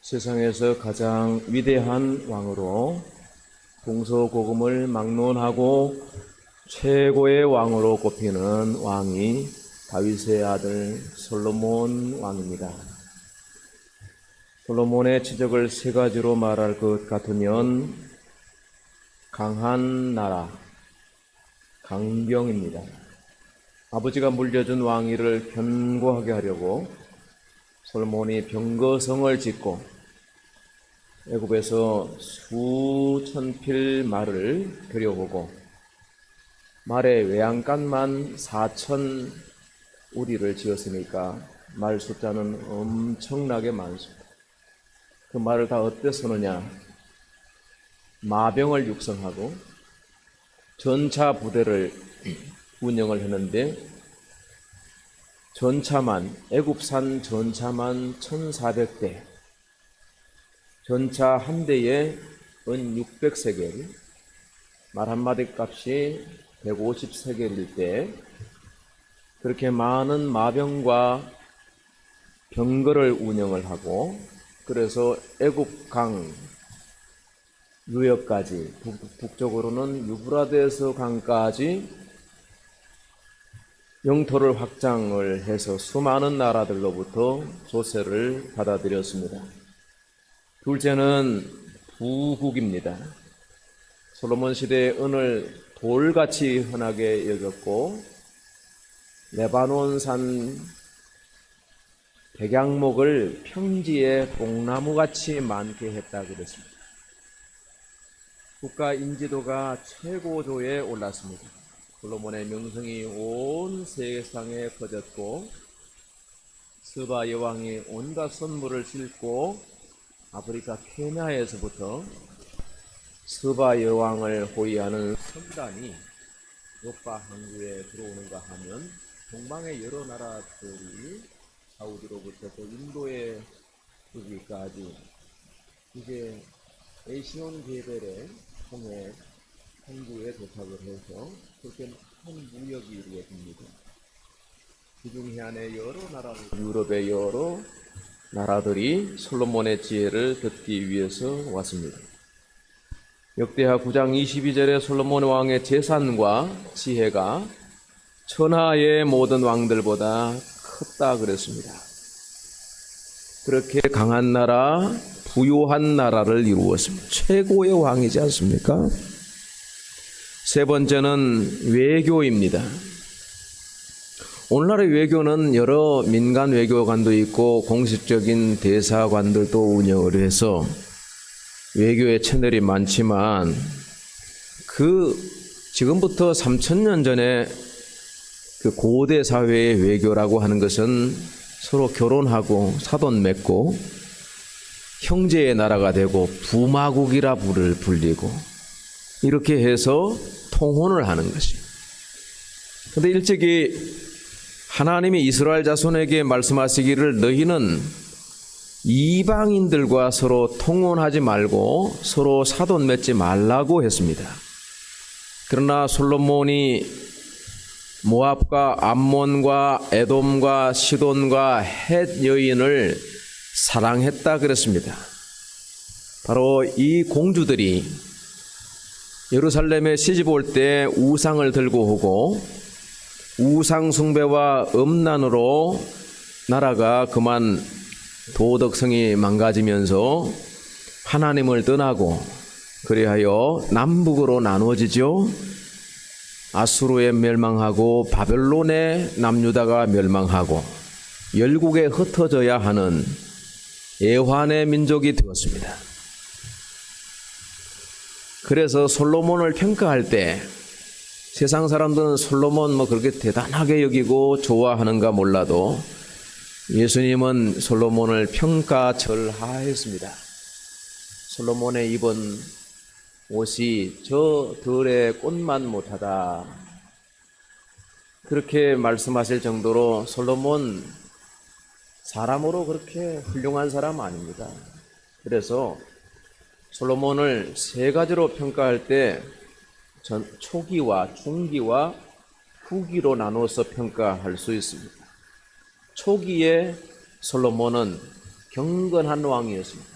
세상에서 가장 위대한 왕으로 동서고금을 막론하고 최고의 왕으로 꼽히는 왕이 다윗의 아들 솔로몬 왕입니다. 솔로몬의 치적을 세 가지로 말할 것 같으면 강한 나라, 강병입니다. 아버지가 물려준 왕위를 견고하게 하려고 솔로몬이 병거성을 짓고 애굽에서 수천 필 말을 들여보고 말의 외양간만 4천 우리를 지었으니까 말 숫자는 엄청나게 많습니다. 그 말을 다 어디에 쓰느냐? 마병을 육성하고 전차 부대를 운영을 했는데 전차만, 애굽산 전차만 1,400대, 전차 한 대에 은 600세겔, 말 한마디 값이 150세겔일 때 그렇게 많은 마병과 병거를 운영을 하고, 그래서 애굽강 유역까지, 북쪽으로는 유브라데스 강까지 영토를 확장을 해서 수많은 나라들로부터 조세를 받아들였습니다. 둘째는 부국입니다. 솔로몬 시대의 은을 돌같이 흔하게 여겼고 레바논산 백양목을 평지에 뽕나무같이 많게 했다 그랬습니다. 국가 인지도가 최고조에 올랐습니다. 솔로몬의 명성이 온 세상에 퍼졌고 스바 여왕이 온갖 선물을 싣고 아프리카 케냐에서부터 스바 여왕을 호위하는 선단이 요파 항구에 들어오는가 하면 동방의 여러 나라들이 사우디로부터 또 인도에 여기까지 이제 에시온 게벨의 통해 항구에 도착을 해서 그렇게 큰 무역이 이루어집니다. 지중해안의 여러 나라들, 유럽의 여러 나라들이 솔로몬의 지혜를 듣기 위해서 왔습니다. 역대하 9장 22절에 솔로몬 왕의 재산과 지혜가 천하의 모든 왕들보다 컸다 그랬습니다. 그렇게 강한 나라, 부유한 나라를 이루었습니다. 최고의 왕이지 않습니까? 세 번째는 외교입니다. 오늘날의 외교는 여러 민간 외교관도 있고 공식적인 대사관들도 운영을 해서 외교의 채널이 많지만 지금부터 3,000년 전에 그 고대 사회의 외교라고 하는 것은 서로 결혼하고 사돈 맺고 형제의 나라가 되고 부마국이라 불리고 이렇게 해서 통혼을 하는 것이. 그런데 일찍이 하나님이 이스라엘 자손에게 말씀하시기를 너희는 이방인들과 서로 통혼하지 말고 서로 사돈 맺지 말라고 했습니다. 그러나 솔로몬이 모압과 암몬과 에돔과 시돈과 헷 여인을 사랑했다 그랬습니다. 바로 이 공주들이 예루살렘에 시집 올 때 우상을 들고 오고 우상 숭배와 음란으로 나라가 그만 도덕성이 망가지면서 하나님을 떠나고 그리하여 남북으로 나누어지죠. 아수르에 멸망하고 바벨론에 남유다가 멸망하고 열국에 흩어져야 하는 애환의 민족이 되었습니다. 그래서 솔로몬을 평가할 때 세상 사람들은 솔로몬 그렇게 대단하게 여기고 좋아하는가 몰라도 예수님은 솔로몬을 평가절하했습니다. 솔로몬의 입은 옷이 저 들의 꽃만 못하다. 그렇게 말씀하실 정도로 솔로몬 사람으로 그렇게 훌륭한 사람 아닙니다. 그래서 솔로몬을 세 가지로 평가할 때 초기와 중기와 후기로 나눠서 평가할 수 있습니다. 초기에 솔로몬은 경건한 왕이었습니다.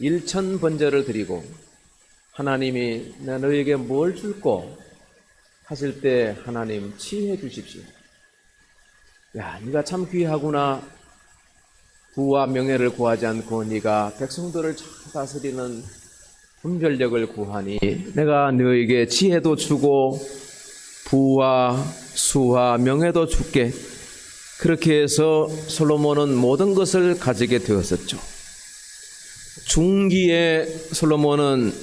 일천번제를 드리고 하나님이 나 너에게 뭘 줄꼬 하실 때 하나님 치해 주십시오. 야, 네가 참 귀하구나. 부와 명예를 구하지 않고 네가 백성들을 잘 다스리는 분별력을 구하니 내가 너에게 지혜도 주고 부와 수와 명예도 줄게. 그렇게 해서 솔로몬은 모든 것을 가지게 되었었죠. 중기에 솔로몬은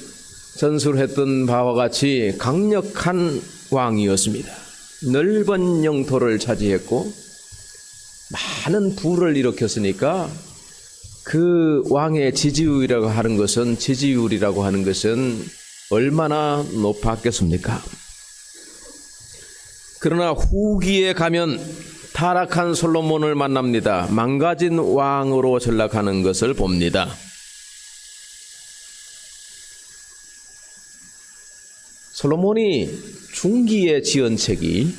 전술했던 바와 같이 강력한 왕이었습니다. 넓은 영토를 차지했고 많은 부를 일으켰으니까 그 왕의 지지율이라고 하는 것은 얼마나 높았겠습니까? 그러나 후기에 가면 타락한 솔로몬을 만납니다. 망가진 왕으로 전락하는 것을 봅니다. 솔로몬이 중기에 지은 책이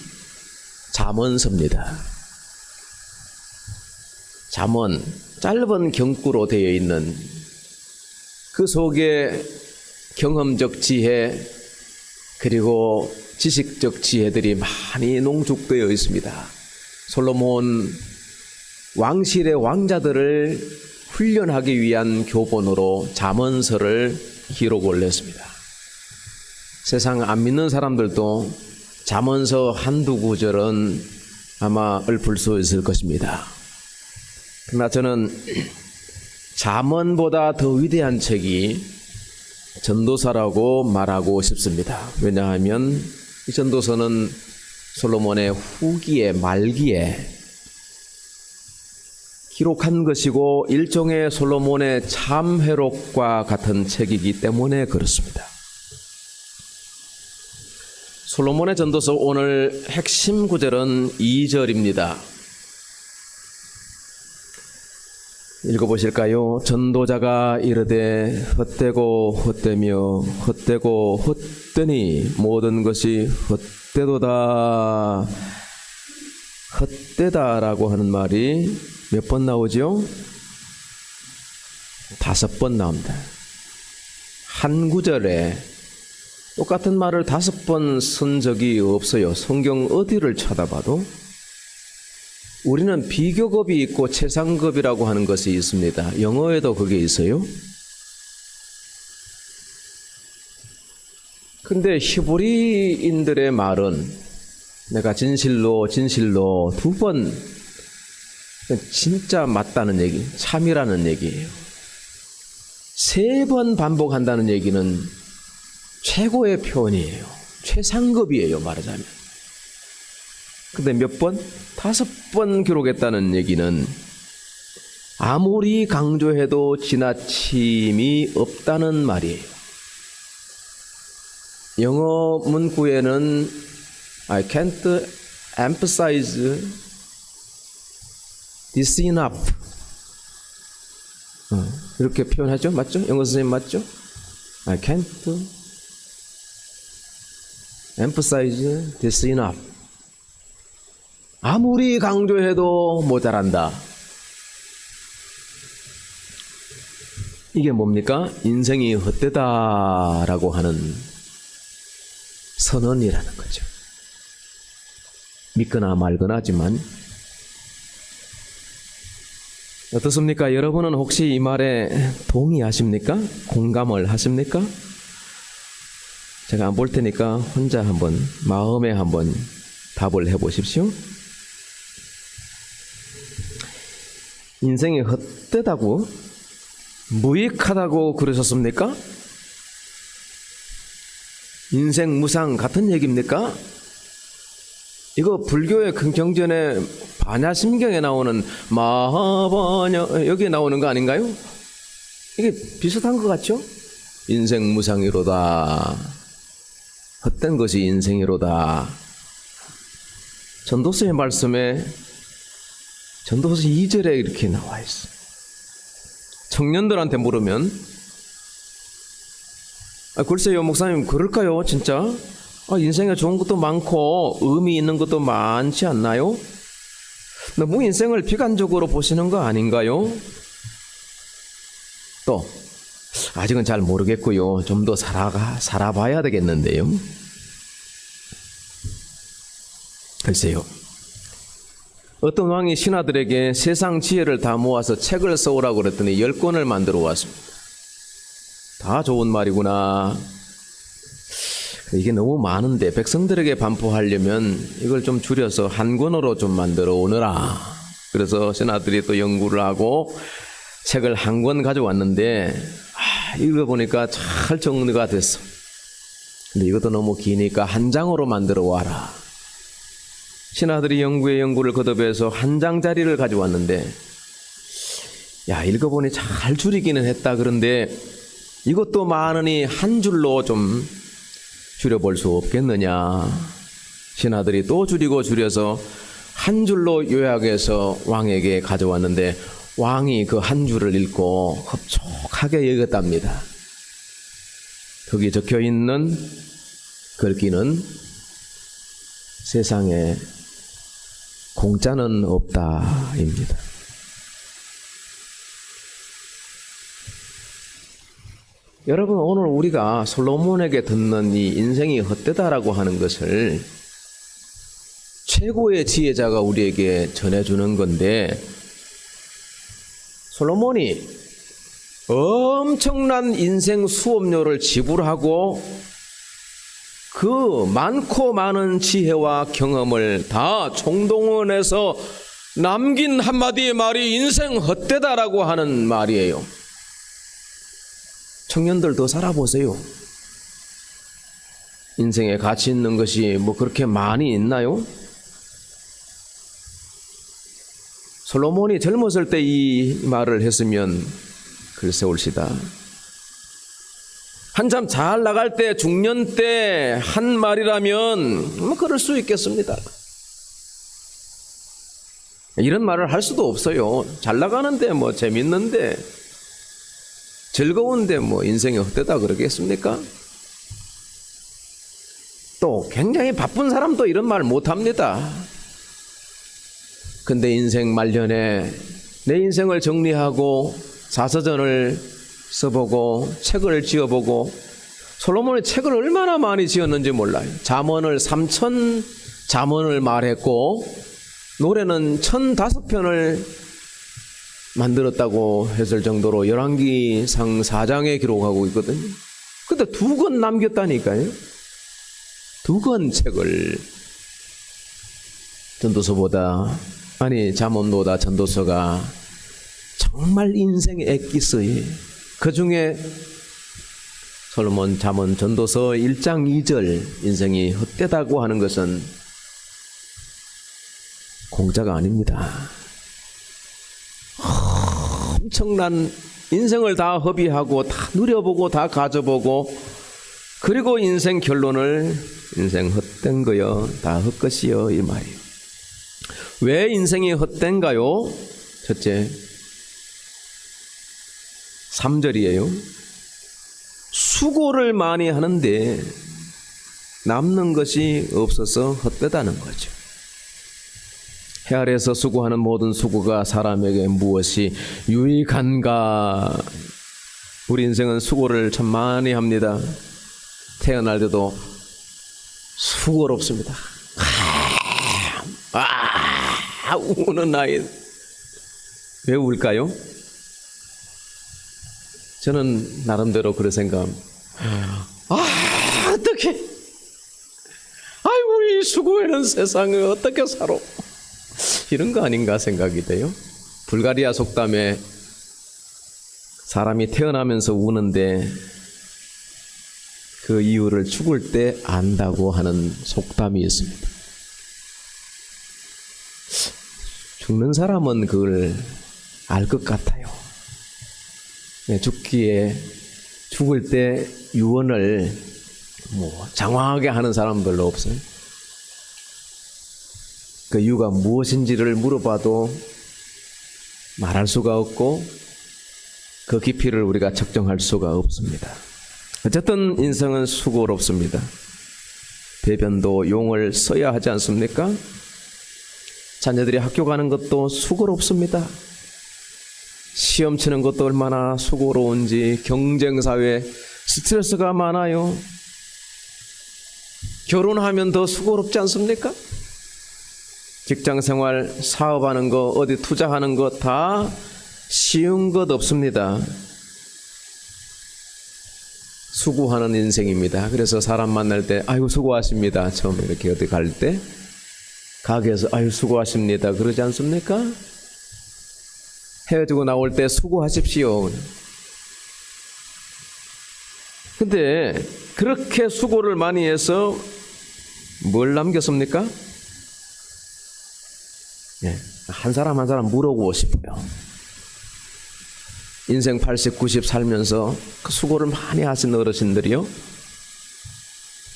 잠언서입니다. 잠언, 짧은 경구로 되어 있는 그 속에 경험적 지혜 그리고 지식적 지혜들이 많이 농축되어 있습니다. 솔로몬 왕실의 왕자들을 훈련하기 위한 교본으로 잠언서를 기록 올렸습니다. 세상 안 믿는 사람들도 잠언서 한두 구절은 아마 읊을 수 있을 것입니다. 그러나 저는 잠언보다 더 위대한 책이 전도서라고 말하고 싶습니다. 왜냐하면 이 전도서는 솔로몬의 후기에 말기에 기록한 것이고 일종의 솔로몬의 참회록과 같은 책이기 때문에 그렇습니다. 솔로몬의 전도서 오늘 핵심 구절은 2절입니다. 읽어보실까요? 전도자가 이르되 헛되고 헛되며 헛되고 헛되니 모든 것이 헛되도다. 헛되다라고 하는 말이 몇 번 나오죠? 5번 나옵니다. 한 구절에 똑같은 말을 5번 쓴 적이 없어요. 성경 어디를 찾아봐도. 우리는 비교급이 있고 최상급이라고 하는 것이 있습니다. 영어에도 그게 있어요. 근데 히브리인들의 말은 내가 진실로 2번 진짜 맞다는 얘기, 참이라는 얘기예요. 3번 반복한다는 얘기는 최고의 표현이에요. 최상급이에요, 말하자면. 근데 몇 번? 5번 기록했다는 얘기는 아무리 강조해도 지나침이 없다는 말이에요. 영어 문구에는 I can't emphasize this enough 이렇게 표현하죠? 맞죠? 영어 선생님 맞죠? I can't emphasize this enough. 아무리 강조해도 모자란다. 이게 뭡니까? 인생이 헛되다라고 하는 선언이라는 거죠. 믿거나 말거나 하지만 어떻습니까? 여러분은 혹시 이 말에 동의하십니까? 공감을 하십니까? 제가 안 볼 테니까 혼자 한번 마음에 한번 답을 해보십시오. 인생이 헛되다고? 무익하다고 그러셨습니까? 인생 무상 같은 얘기입니까? 이거 불교의 경전에 반야심경에 나오는 마하반야 여기에 나오는 거 아닌가요? 이게 비슷한 것 같죠? 인생 무상이로다. 헛된 것이 인생이로다. 전도서의 말씀에 전도서 2절에 이렇게 나와 있어. 청년들한테 물으면 글쎄요 목사님 그럴까요 진짜? 인생에 좋은 것도 많고 의미 있는 것도 많지 않나요? 너무 인생을 비관적으로 보시는 거 아닌가요? 또 아직은 잘 모르겠고요. 좀 더 살아봐야 되겠는데요. 글쎄요. 어떤 왕이 신하들에게 세상 지혜를 다 모아서 책을 써오라고 그랬더니 10권을 만들어 왔습니다. 다 좋은 말이구나. 이게 너무 많은데 백성들에게 반포하려면 이걸 좀 줄여서 한 권으로 좀 만들어 오너라. 그래서 신하들이 또 연구를 하고 책을 한 권 가져왔는데 읽어보니까 잘 정리가 됐어. 근데 이것도 너무 기니까 한 장으로 만들어 와라. 신하들이 연구를 거듭해서 한 장짜리를 가져왔는데 읽어보니 잘 줄이기는 했다. 그런데 이것도 많으니 한 줄로 좀 줄여볼 수 없겠느냐. 신하들이 또 줄여서 한 줄로 요약해서 왕에게 가져왔는데 왕이 그 한 줄을 읽고 흡족하게 여겼답니다. 거기 적혀있는 글귀는 세상에 공짜는 없다입니다. 여러분, 오늘 우리가 솔로몬에게 듣는 이 인생이 헛되다라고 하는 것을 최고의 지혜자가 우리에게 전해주는 건데, 솔로몬이 엄청난 인생 수업료를 지불하고 그 많고 많은 지혜와 경험을 다 총동원해서 남긴 한마디의 말이 인생 헛되다라고 하는 말이에요. 청년들 더 살아보세요. 인생에 가치 있는 것이 뭐 그렇게 많이 있나요? 솔로몬이 젊었을 때 이 말을 했으면 글쎄 옳시다. 한참 잘 나갈 때 중년 때 한 말이라면 뭐 그럴 수 있겠습니다. 이런 말을 할 수도 없어요. 잘 나가는데 뭐 재밌는데 즐거운데 뭐 인생이 헛되다 그러겠습니까? 또 굉장히 바쁜 사람도 이런 말 못합니다. 근데 인생 말년에 내 인생을 정리하고 사서전을 써보고 책을 지어보고, 솔로몬이 책을 얼마나 많이 지었는지 몰라요. 잠언을 3,000 잠언을 말했고 노래는 1,005편을 만들었다고 했을 정도로 열왕기상 4장에 기록하고 있거든요. 근데 2권 남겼다니까요. 2권 책을. 잠언보다 전도서가 정말 인생의 엑기스에, 그 중에 솔로몬 잠언 전도서 1장 2절 인생이 헛되다고 하는 것은 공짜가 아닙니다. 엄청난 인생을 다 허비하고 다 누려보고 다 가져보고, 그리고 인생 결론을 인생 헛된 거요, 다 헛것이요, 이 말이에요. 왜 인생이 헛된가요? 첫째, 3절이에요. 수고를 많이 하는데 남는 것이 없어서 헛되다는 거죠. 해 아래에서 수고하는 모든 수고가 사람에게 무엇이 유익한가? 우리 인생은 수고를 참 많이 합니다. 태어날 때도 수고롭습니다. 우는 아이. 왜 울까요? 저는 나름대로 그런 생각. 어떻게? 아이고, 이 수고에는 세상을 어떻게 살아? 이런 거 아닌가 생각이 돼요. 불가리아 속담에 사람이 태어나면서 우는데 그 이유를 죽을 때 안다고 하는 속담이 있습니다. 죽는 사람은 그걸 알 것 같아요. 죽을 때 유언을 장황하게 하는 사람 별로 없어요. 그 이유가 무엇인지를 물어봐도 말할 수가 없고 그 깊이를 우리가 측정할 수가 없습니다. 어쨌든 인생은 수고롭습니다. 배변도 용을 써야 하지 않습니까? 자녀들이 학교 가는 것도 수고롭습니다. 시험 치는 것도 얼마나 수고로운지, 경쟁사회 스트레스가 많아요. 결혼하면 더 수고롭지 않습니까? 직장생활, 사업하는 거, 어디 투자하는 거 다 쉬운 것 없습니다. 수고하는 인생입니다. 그래서 사람 만날 때 아이고 수고하십니다. 처음에 이렇게 어디 갈 때 가게에서 아유 수고하십니다. 그러지 않습니까? 헤어지고 나올 때 수고하십시오. 근데 그렇게 수고를 많이 해서 뭘 남겼습니까? 한 사람 한 사람 물어보고 싶어요. 인생 80, 90 살면서 그 수고를 많이 하신 어르신들이요.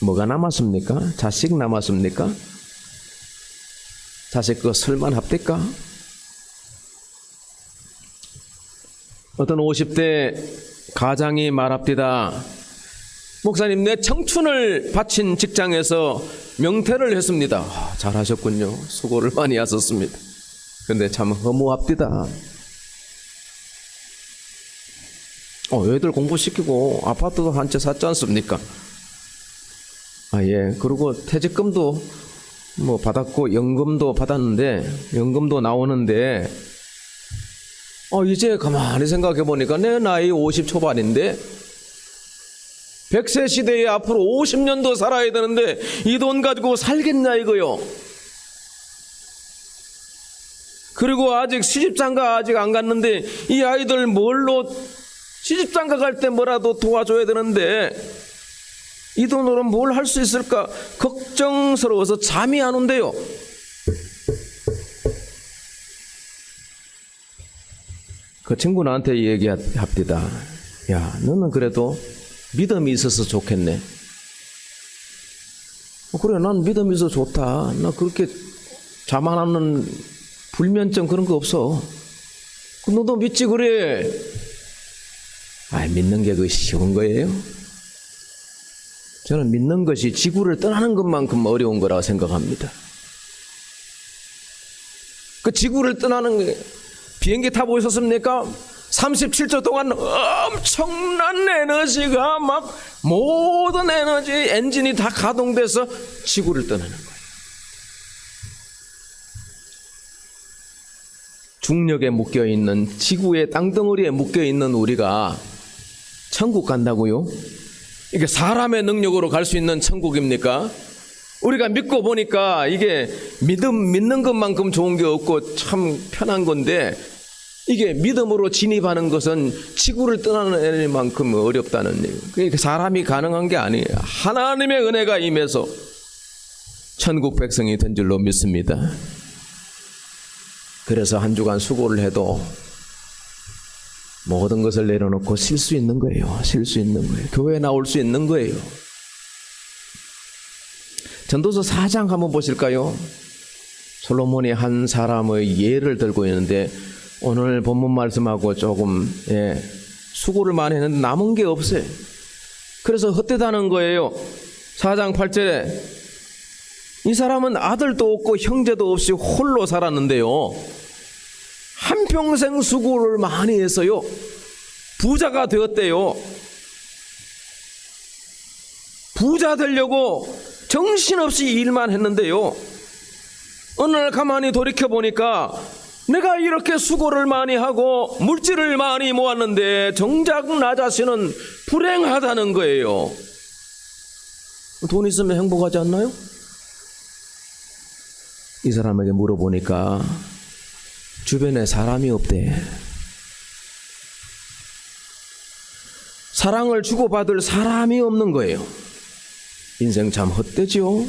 뭐가 남았습니까? 자식 남았습니까? 자식 그거 쓸만합니까? 어떤 50대 가장이 말합니다. 목사님, 내 청춘을 바친 직장에서 명퇴를 했습니다. 잘하셨군요. 수고를 많이 하셨습니다. 근데 참 허무합니다. 애들 공부시키고 아파트도 한 채 샀지 않습니까? 예. 그리고 퇴직금도 뭐 받았고 연금도 받았는데 연금도 나오는데 이제 가만히 생각해 보니까 내 나이 50 초반인데 100세 시대에 앞으로 50년도 살아야 되는데 이 돈 가지고 살겠냐 이거요. 그리고 아직 시집장가 아직 안 갔는데 이 아이들 뭘로 시집장가 갈 때 뭐라도 도와줘야 되는데 이 돈으로 뭘 할 수 있을까 걱정스러워서 잠이 안 온대요. 그 친구 나한테 얘기합니다. 야, 너는 그래도 믿음이 있어서 좋겠네. 그래, 난 믿음이 있어서 좋다. 나 그렇게 자만하는 불면증 그런 거 없어. 너도 믿지 그래. 믿는 게 그 쉬운 거예요? 저는 믿는 것이 지구를 떠나는 것만큼 어려운 거라고 생각합니다. 그 지구를 떠나는 비행기 타고 있었습니까? 37초 동안 엄청난 에너지가 막 모든 에너지 엔진이 다 가동돼서 지구를 떠나는 거예요. 중력에 묶여있는 지구의 땅덩어리에 묶여있는 우리가 천국 간다고요? 이게 사람의 능력으로 갈 수 있는 천국입니까? 우리가 믿고 보니까 이게 믿는 것만큼 좋은 게 없고 참 편한 건데 이게 믿음으로 진입하는 것은 지구를 떠나는 만큼 어렵다는 얘기예요. 그러니까 사람이 가능한 게 아니에요. 하나님의 은혜가 임해서 천국 백성이 된 줄로 믿습니다. 그래서 한 주간 수고를 해도 모든 것을 내려놓고 쉴 수 있는 거예요. 쉴 수 있는 거예요. 교회에 나올 수 있는 거예요. 전도서 4장 한번 보실까요? 솔로몬이 한 사람의 예를 들고 있는데 오늘 본문 말씀하고 조금 수고를 많이 했는데 남은 게 없어요. 그래서 헛되다는 거예요. 4장 8절에 이 사람은 아들도 없고 형제도 없이 홀로 살았는데요. 한평생 수고를 많이 했어요. 부자가 되었대요. 부자 되려고 정신없이 일만 했는데요. 어느 날 가만히 돌이켜보니까 내가 이렇게 수고를 많이 하고 물질을 많이 모았는데 정작 나 자신은 불행하다는 거예요. 돈 있으면 행복하지 않나요? 이 사람에게 물어보니까 주변에 사람이 없대. 사랑을 주고받을 사람이 없는 거예요. 인생 참 헛되지요.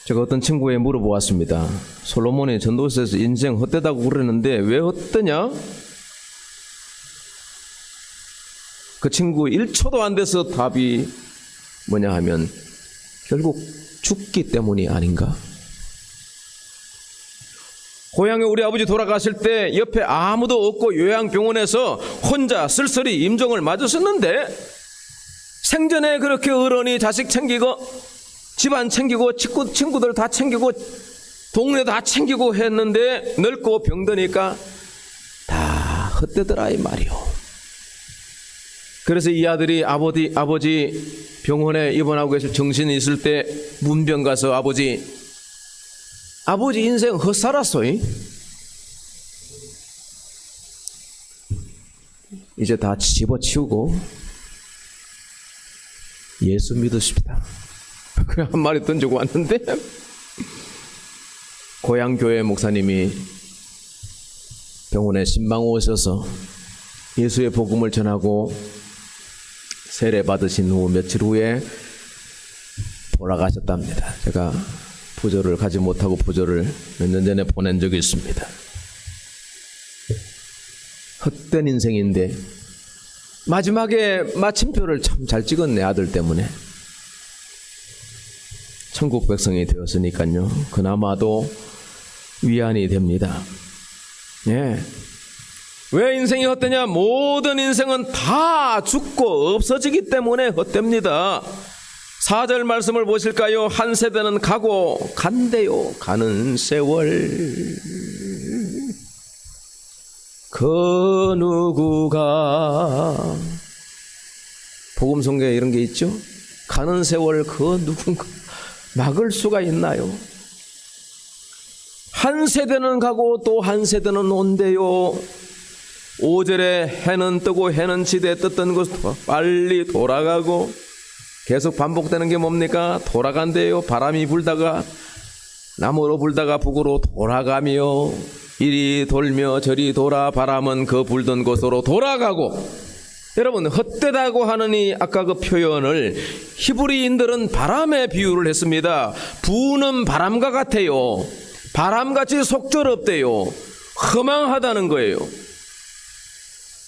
제가 어떤 친구에 물어보았습니다. 솔로몬이 전도서에서 인생 헛되다고 그러는데 왜 헛되냐? 그 친구 1초도 안 돼서 답이 뭐냐 하면 결국 죽기 때문이 아닌가. 고향에 우리 아버지 돌아가실 때 옆에 아무도 없고 요양병원에서 혼자 쓸쓸히 임종을 맞으셨는데 생전에 그렇게 어른이 자식 챙기고 집안 챙기고 친구들 다 챙기고 동네 다 챙기고 했는데 늙고 병드니까 다 헛되더라 이 말이요. 그래서 이 아들이 아버지 병원에 입원하고 계실 정신이 있을 때 문병 가서 아버지 인생 헛살았어. 이제 다 집어치우고 예수 믿으십니다. 그래 한 마리 던지고 왔는데 고향 교회 목사님이 병원에 신방 오셔서 예수의 복음을 전하고 세례 받으신 후 며칠 후에 돌아가셨답니다. 제가 부조를 가지 못하고 부조를 몇 년 전에 보낸 적이 있습니다. 헛된 인생인데 마지막에 마침표를 참 잘 찍었네. 아들 때문에 천국 백성이 되었으니까요. 그나마도 위안이 됩니다. 예. 왜 인생이 헛되냐? 모든 인생은 다 죽고 없어지기 때문에 헛됩니다. 4절 말씀을 보실까요? 한 세대는 가고 간대요. 가는 세월 그 누구가 복음성경에 이런 게 있죠? 가는 세월 그 누군가 막을 수가 있나요? 한 세대는 가고 또 한 세대는 온대요. 5절에 해는 뜨고 해는 지대 떴던 곳 빨리 돌아가고 계속 반복되는 게 뭡니까? 돌아간대요. 바람이 불다가 남으로 불다가 북으로 돌아가며 이리 돌며 저리 돌아 바람은 그 불던 곳으로 돌아가고. 여러분 헛되다고 하느니 아까 그 표현을 히브리인들은 바람에 비유를 했습니다. 부는 바람과 같아요. 바람같이 속절없대요. 허망하다는 거예요.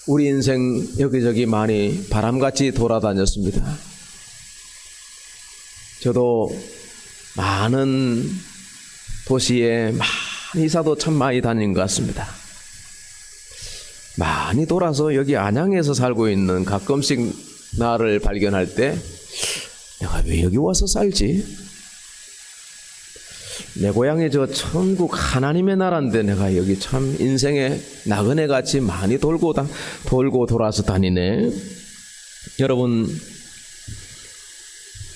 우리 인생 여기저기 많이 바람같이 돌아다녔습니다. 저도 많은 도시에 이사도 참 많이 다닌 것 같습니다. 많이 돌아서 여기 안양에서 살고 있는 가끔씩 나를 발견할 때 내가 왜 여기 와서 살지? 내 고향이 저 천국 하나님의 나라인데 내가 여기 참 인생에 나그네 같이 많이 돌고 돌아서 다니네. 여러분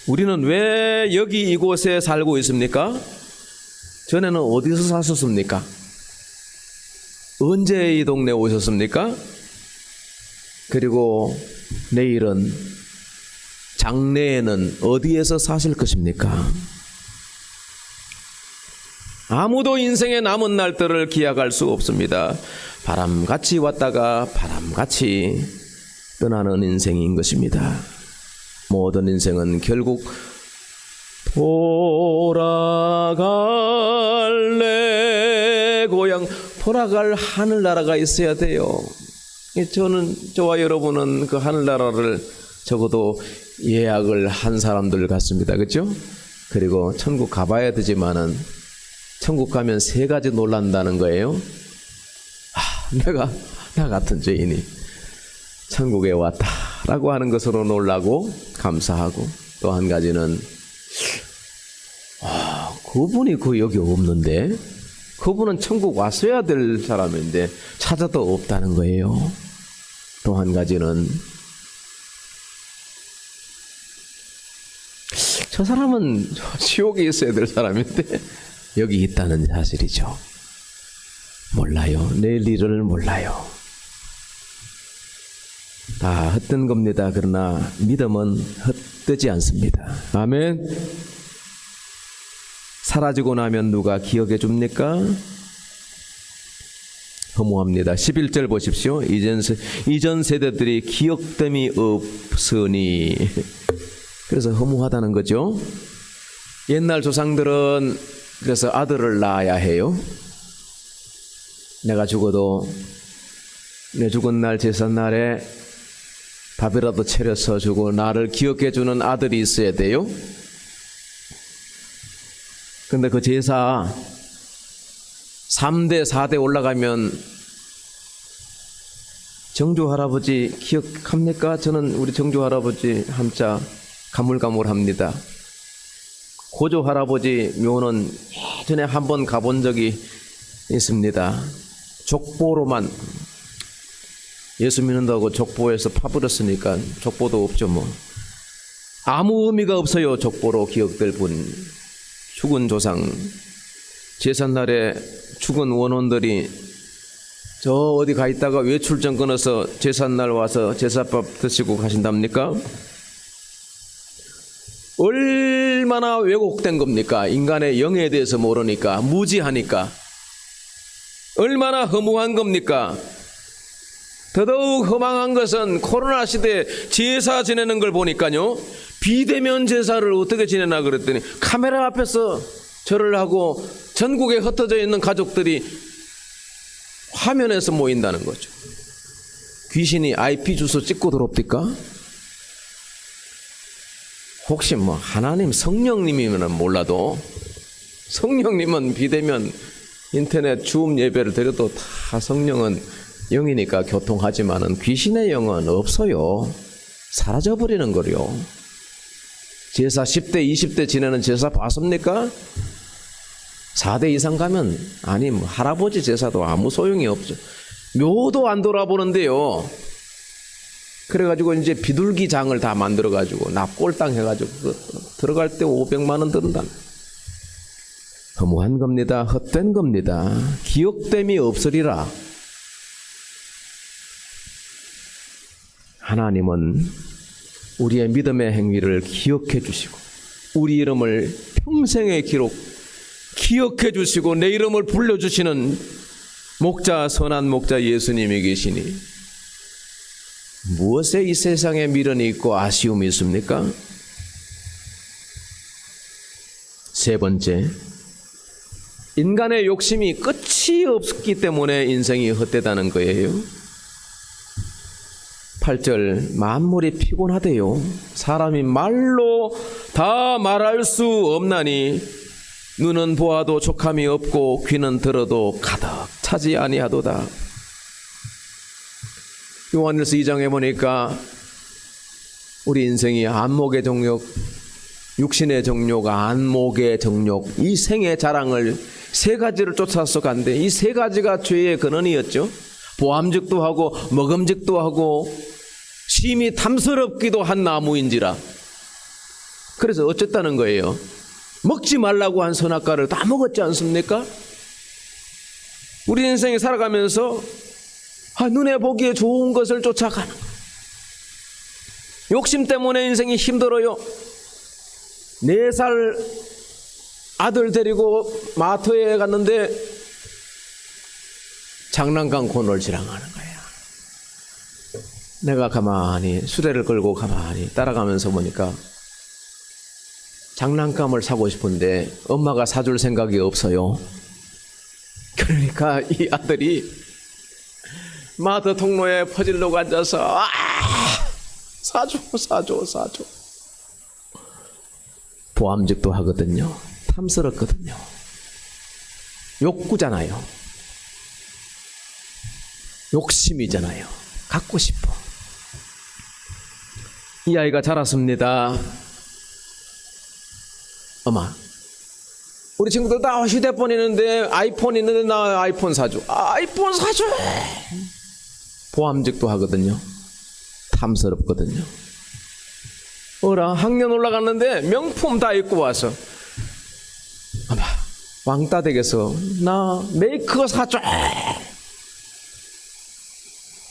우리는 왜 여기 이곳에 살고 있습니까? 전에는 어디서 사셨습니까? 언제 이 동네에 오셨습니까? 그리고 내일은 장래에는 어디에서 사실 것입니까? 아무도 인생의 남은 날들을 기약할 수 없습니다. 바람같이 왔다가 바람같이 떠나는 인생인 것입니다. 모든 인생은 결국 돌아갈 고향, 돌아갈 하늘나라가 있어야 돼요. 저와 여러분은 그 하늘나라를 적어도 예약을 한 사람들 같습니다. 그렇죠? 그리고 천국 가봐야 되지만은 천국 가면 세 가지 놀란다는 거예요. 나 같은 죄인이 천국에 왔다라고 하는 것으로 놀라고 감사하고, 또 한 가지는 그분이 여기 없는데, 그분은 천국 왔어야 될 사람인데 찾아도 없다는 거예요. 또 한 가지는 저 사람은 지옥에 있어야 될 사람인데 여기 있다는 사실이죠. 몰라요. 내일 일을 몰라요. 다 헛된 겁니다. 그러나 믿음은 헛되지 않습니다. 아멘. 사라지고 나면 누가 기억해 줍니까? 허무합니다. 11절 보십시오. 이전 세대들이 기억됨이 없으니. 그래서 허무하다는 거죠. 옛날 조상들은 그래서 아들을 낳아야 해요. 내가 죽어도 내 죽은 날 제삿날에 밥이라도 차려서 주고 나를 기억해 주는 아들이 있어야 돼요. 근데 그 제사 3대 4대 올라가면 정조 할아버지 기억합니까? 저는 우리 정조 할아버지 한자 가물가물합니다. 고조 할아버지 묘는 예전에 한번 가본 적이 있습니다. 족보로만, 예수 믿는다고 족보에서 파버렸으니까 족보도 없죠 뭐. 아무 의미가 없어요. 족보로 기억될 분. 죽은 조상, 제삿날에 죽은 원혼들이 저 어디 가 있다가 외출증 끊어서 제삿날 와서 제사밥 드시고 가신답니까? 얼마나 왜곡된 겁니까? 인간의 영에 대해서 모르니까, 무지하니까. 얼마나 허무한 겁니까? 더더욱 허망한 것은 코로나 시대에 제사 지내는 걸 보니까요, 비대면 제사를 어떻게 지내나 그랬더니 카메라 앞에서 절을 하고 전국에 흩어져 있는 가족들이 화면에서 모인다는 거죠. 귀신이 IP 주소 찍고 들어옵니까? 혹시 뭐 하나님 성령님이면 몰라도, 성령님은 비대면 인터넷 줌 예배를 드려도 다 성령은 영이니까 교통하지만은 귀신의 영은 없어요. 사라져버리는 거요. 제사 10대 20대 지내는 제사 봤습니까? 4대 이상 가면, 아니 뭐 할아버지 제사도 아무 소용이 없죠. 묘도 안 돌아보는데요. 그래가지고 이제 비둘기장을 다 만들어가지고 납골당 해가지고 들어갈 때 500만 원 든다. 허무한 겁니다. 헛된 겁니다. 기억됨이 없으리라. 하나님은 우리의 믿음의 행위를 기억해 주시고, 우리 이름을 평생에 기억해 주시고 내 이름을 불러주시는 목자, 선한 목자 예수님이 계시니 무엇에 이 세상에 미련이 있고 아쉬움이 있습니까? 세 번째, 인간의 욕심이 끝이 없기 때문에 인생이 헛되다는 거예요. 8절, 만물이 피곤하대요. 사람이 말로 다 말할 수 없나니 눈은 보아도 족함이 없고 귀는 들어도 가득 차지 아니하도다. 요한일서 2장에 보니까 우리 인생이 안목의 정욕, 육신의 정욕, 안목의 정욕, 이 생의 자랑을 세 가지를 쫓아서 간대. 이 세 가지가 죄의 근원이었죠. 보암직도 하고 먹음직도 하고 심히 탐스럽기도 한 나무인지라. 그래서 어쨌다는 거예요? 먹지 말라고 한 선악과를 다 먹었지 않습니까? 우리 인생에 살아가면서 눈에 보기에 좋은 것을 쫓아가는 거예요. 욕심 때문에 인생이 힘들어요. 4살 아들 데리고 마트에 갔는데 장난감 코너를 지나가는 거야. 내가 가만히 수레를 끌고 가만히 따라가면서 보니까 장난감을 사고 싶은데 엄마가 사줄 생각이 없어요. 그러니까 이 아들이 마트 통로에 퍼질러고 앉아서 사줘. 보암직도 하거든요. 탐스럽거든요. 욕구잖아요. 욕심이잖아요. 갖고 싶어. 이 아이가 자랐습니다. 엄마, 우리 친구들 다 휴대폰 있는데, 아이폰 있는데 나 아이폰 사줘. 아이폰 사줘. 보암직도 하거든요. 탐스럽거든요. 학년 올라갔는데 명품 다 입고 와서, 엄마, 왕따 되겠어. 나 메이크업 사줘.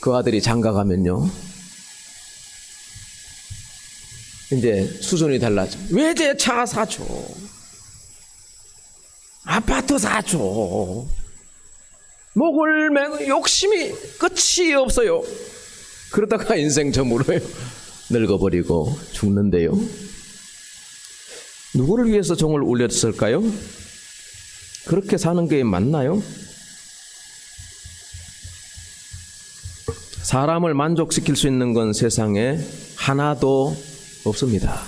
그 아들이 장가 가면요, 이제 수준이 달라져. 외제차 사줘. 아파트 사줘. 목을 매고 욕심이 끝이 없어요. 그러다가 인생 저물어요. 늙어버리고 죽는데요. 누구를 위해서 종을 울렸을까요? 그렇게 사는 게 맞나요? 사람을 만족시킬 수 있는 건 세상에 하나도 없습니다.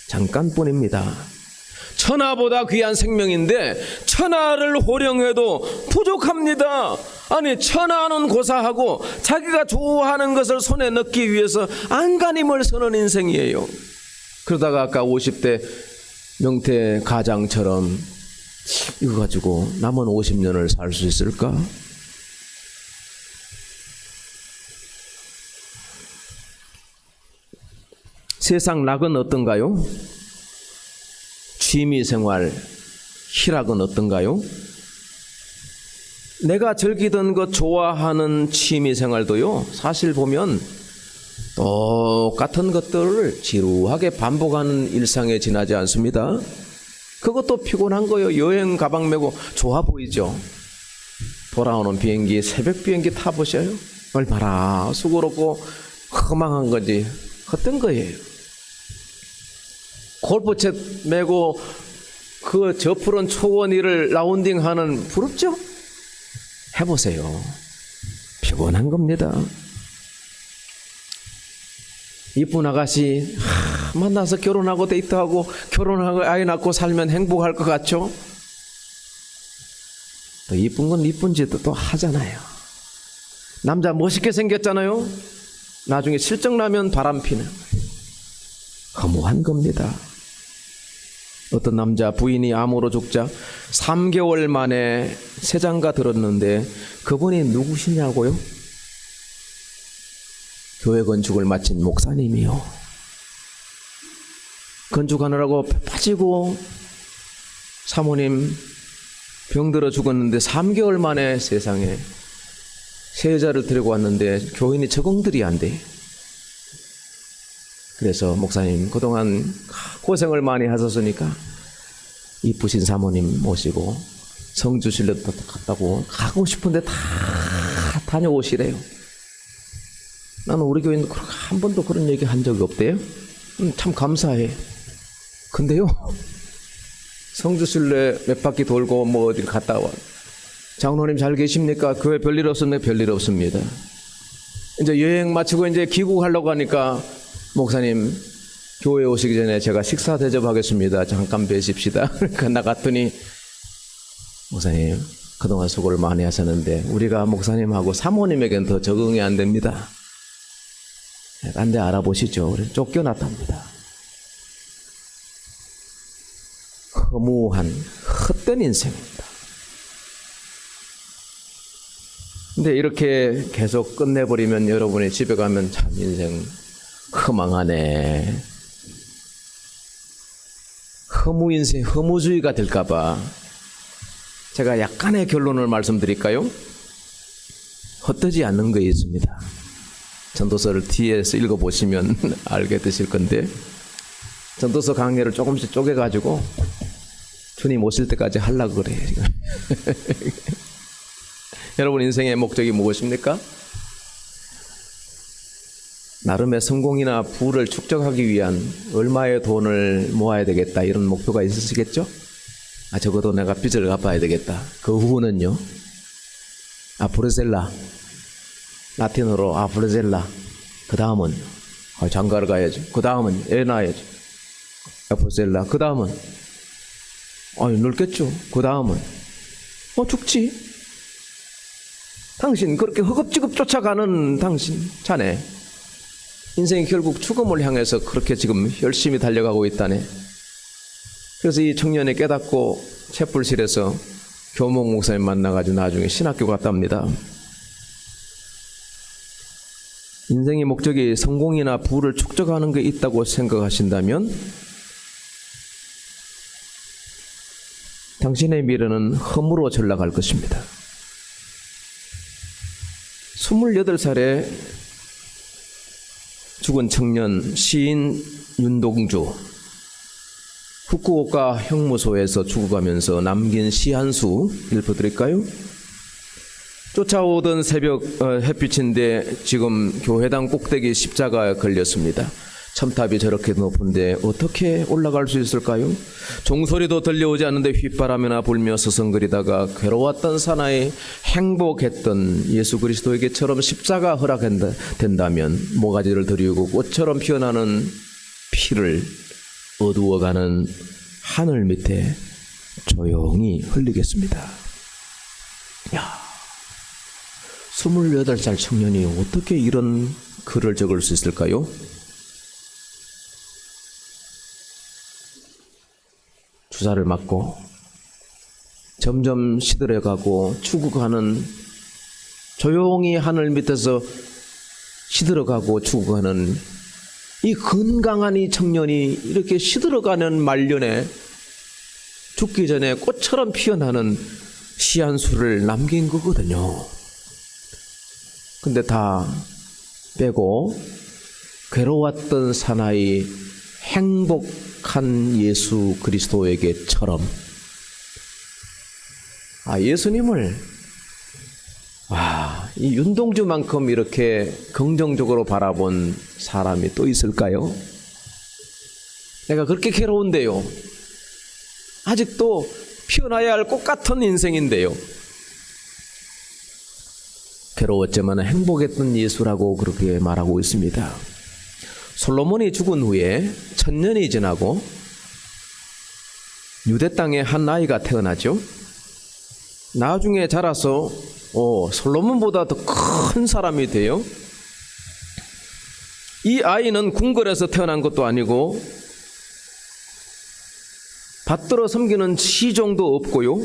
잠깐뿐입니다. 천하보다 귀한 생명인데 천하를 호령해도 부족합니다. 아니, 천하는 고사하고 자기가 좋아하는 것을 손에 넣기 위해서 안간힘을 쓰는 인생이에요. 그러다가 아까 50대 명태 가장처럼 이거 가지고 남은 50년을 살 수 있을까? 세상 낙은 어떤가요? 취미생활, 희락은 어떤가요? 내가 즐기던 것 좋아하는 취미생활도요, 사실 보면 똑같은 것들을 지루하게 반복하는 일상에 지나지 않습니다. 그것도 피곤한 거예요. 여행 가방 메고 좋아 보이죠? 돌아오는 비행기, 새벽 비행기 타보셔요? 얼마나 수고롭고 허망한 건지 헛된 거예요. 골프채 메고 그 저 푸른 초원 위를 라운딩하는 부럽죠? 해보세요. 피곤한 겁니다. 이쁜 아가씨 만나서 결혼하고 데이트하고 결혼하고 아이 낳고 살면 행복할 것 같죠? 또 이쁜 건 이쁜 짓도 또 하잖아요. 남자 멋있게 생겼잖아요. 나중에 실적 나면 바람피는 허무한 겁니다. 어떤 남자 부인이 암으로 죽자 3개월 만에 세장가 들었는데 그분이 누구시냐고요? 교회 건축을 마친 목사님이요. 건축하느라고 빠지고 사모님 병들어 죽었는데 3개월 만에 세상에 새 여자를 데리고 왔는데 교인이 적응들이 안 돼. 그래서 목사님 그동안 고생을 많이 하셨으니까 이쁘신 사모님 모시고 성주실로도 갔다고 가고 싶은데 다 다녀오시래요. 나는 우리 교회는 한 번도 그런 얘기 한 적이 없대요. 참 감사해. 근데요, 성주실내 몇 바퀴 돌고 뭐 어딜 갔다 와. 장로님 잘 계십니까? 교회 별일 없었네. 별일 없습니다. 이제 여행 마치고 이제 귀국하려고 하니까 목사님 교회 오시기 전에 제가 식사 대접하겠습니다. 잠깐 뵈십시다. 그러니까 나갔더니 목사님 그동안 수고를 많이 하셨는데 우리가 목사님하고 사모님에겐 더 적응이 안 됩니다. 딴 데 알아보시죠. 그래서 쫓겨났답니다. 허무한 헛된 인생입니다. 근데 이렇게 계속 끝내버리면 여러분이 집에 가면 참 인생 허망하네. 허무인생, 허무주의가 될까봐 제가 약간의 결론을 말씀드릴까요? 헛되지 않는 거 있습니다. 전도서를 뒤에서 읽어보시면 알게 되실 건데 전도서 강의를 조금씩 쪼개가지고 주님 오실 때까지 하려고 그래요. 여러분 인생의 목적이 무엇입니까? 나름의 성공이나 부를 축적하기 위한 얼마의 돈을 모아야 되겠다 이런 목표가 있으시겠죠? 적어도 내가 빚을 갚아야 되겠다. 그 후는요, 아프르셀라, 라틴어로 아프르셀라. 그 다음은 장가를 가야죠. 그 다음은 애 낳아야죠. 아프르셀라. 그 다음은 늙겠죠. 그 다음은 죽지. 당신 그렇게 허겁지겁 쫓아가는 당신 자네 인생이 결국 죽음을 향해서 그렇게 지금 열심히 달려가고 있다네. 그래서 이 청년이 깨닫고 촛불실에서 교목 목사님 만나가지고 나중에 신학교 갔답니다. 인생의 목적이 성공이나 부를 축적하는 게 있다고 생각하신다면 당신의 미래는 험으로 전락할 것입니다. 28살에 죽은 청년 시인 윤동주, 후쿠오카 형무소에서 죽어가면서 남긴 시 한 수 읽어드릴까요? 쫓아오던 새벽 햇빛인데 지금 교회당 꼭대기 십자가에 걸렸습니다. 첨탑이 저렇게 높은데 어떻게 올라갈 수 있을까요? 종소리도 들려오지 않는데 휘바람이나 불며 서성거리다가 괴로웠던 사나이 행복했던 예수 그리스도에게처럼 십자가 허락된다면 모가지를 들이우고 꽃처럼 피어나는 피를 어두워가는 하늘 밑에 조용히 흘리겠습니다. 야, 28살 청년이 어떻게 이런 글을 적을 수 있을까요? 주사를 맞고 점점 시들어가고 죽어가는, 조용히 하늘 밑에서 시들어가고 죽어가는 이 건강한 이 청년이 이렇게 시들어가는 말년에 죽기 전에 꽃처럼 피어나는 씨앗수를 남긴 거거든요. 근데 다 빼고 괴로웠던 사나이 행복한 예수 그리스도에게처럼 예수님을 이 윤동주만큼 이렇게 긍정적으로 바라본 사람이 또 있을까요? 내가 그렇게 괴로운데요. 아직도 피어나야 할 꽃 같은 인생인데요. 괴로웠지만 행복했던 예수라고 그렇게 말하고 있습니다. 솔로몬이 죽은 후에 1000년이 지나고 유대 땅에 한 아이가 태어나죠. 나중에 자라서 솔로몬보다 더 큰 사람이 돼요. 이 아이는 궁궐에서 태어난 것도 아니고 받들어 섬기는 시종도 없고요.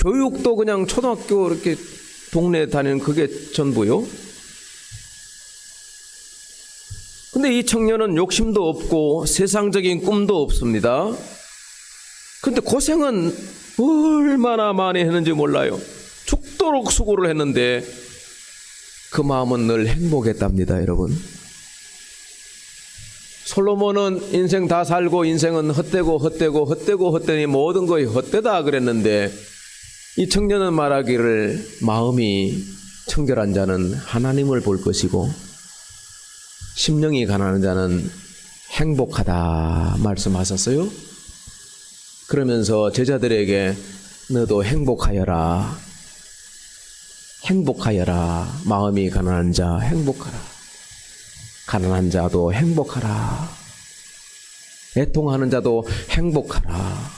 교육도 그냥 초등학교 이렇게 동네에 다니는 그게 전부요. 근데 이 청년은 욕심도 없고 세상적인 꿈도 없습니다. 근데 고생은 얼마나 많이 했는지 몰라요. 죽도록 수고를 했는데 그 마음은 늘 행복했답니다, 여러분. 솔로몬은 인생 다 살고 인생은 헛되니 모든 것이 헛되다 그랬는데 이 청년은 말하기를 마음이 청결한 자는 하나님을 볼 것이고 심령이 가난한 자는 행복하다 말씀하셨어요. 그러면서 제자들에게 너도 행복하여라. 마음이 가난한 자 행복하라. 가난한 자도 행복하라. 애통하는 자도 행복하라.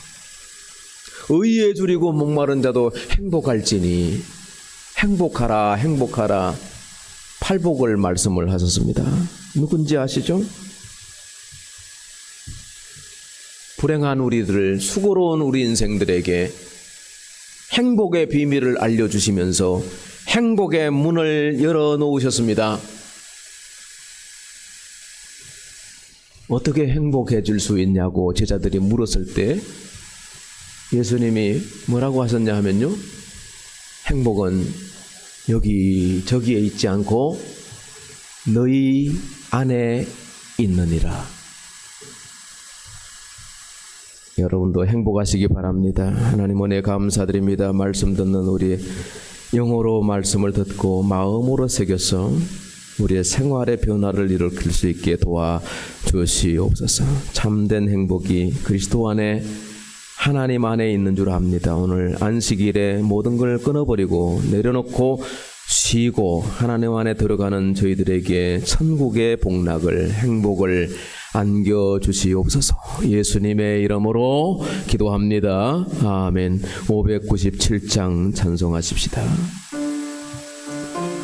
의에 줄이고 목마른 자도 행복할지니 행복하라. 팔복을 말씀을 하셨습니다. 누군지 아시죠? 불행한 우리들, 수고로운 우리 인생들에게 행복의 비밀을 알려주시면서 행복의 문을 열어놓으셨습니다. 어떻게 행복해질 수 있냐고 제자들이 물었을 때 예수님이 뭐라고 하셨냐 하면요, 행복은 여기 저기에 있지 않고 너희 안에 있느니라. 여러분도 행복하시기 바랍니다. 하나님 은혜 감사드립니다. 말씀 듣는 우리 영어로 말씀을 듣고 마음으로 새겨서 우리의 생활의 변화를 일으킬 수 있게 도와주시옵소서. 참된 행복이 그리스도 안에 하나님 안에 있는 줄 압니다. 오늘 안식일에 모든 걸 끊어버리고 내려놓고 쉬고 하나님 안에 들어가는 저희들에게 천국의 복락을, 행복을 안겨주시옵소서. 예수님의 이름으로 기도합니다. 아멘. 597장 찬송하십시다.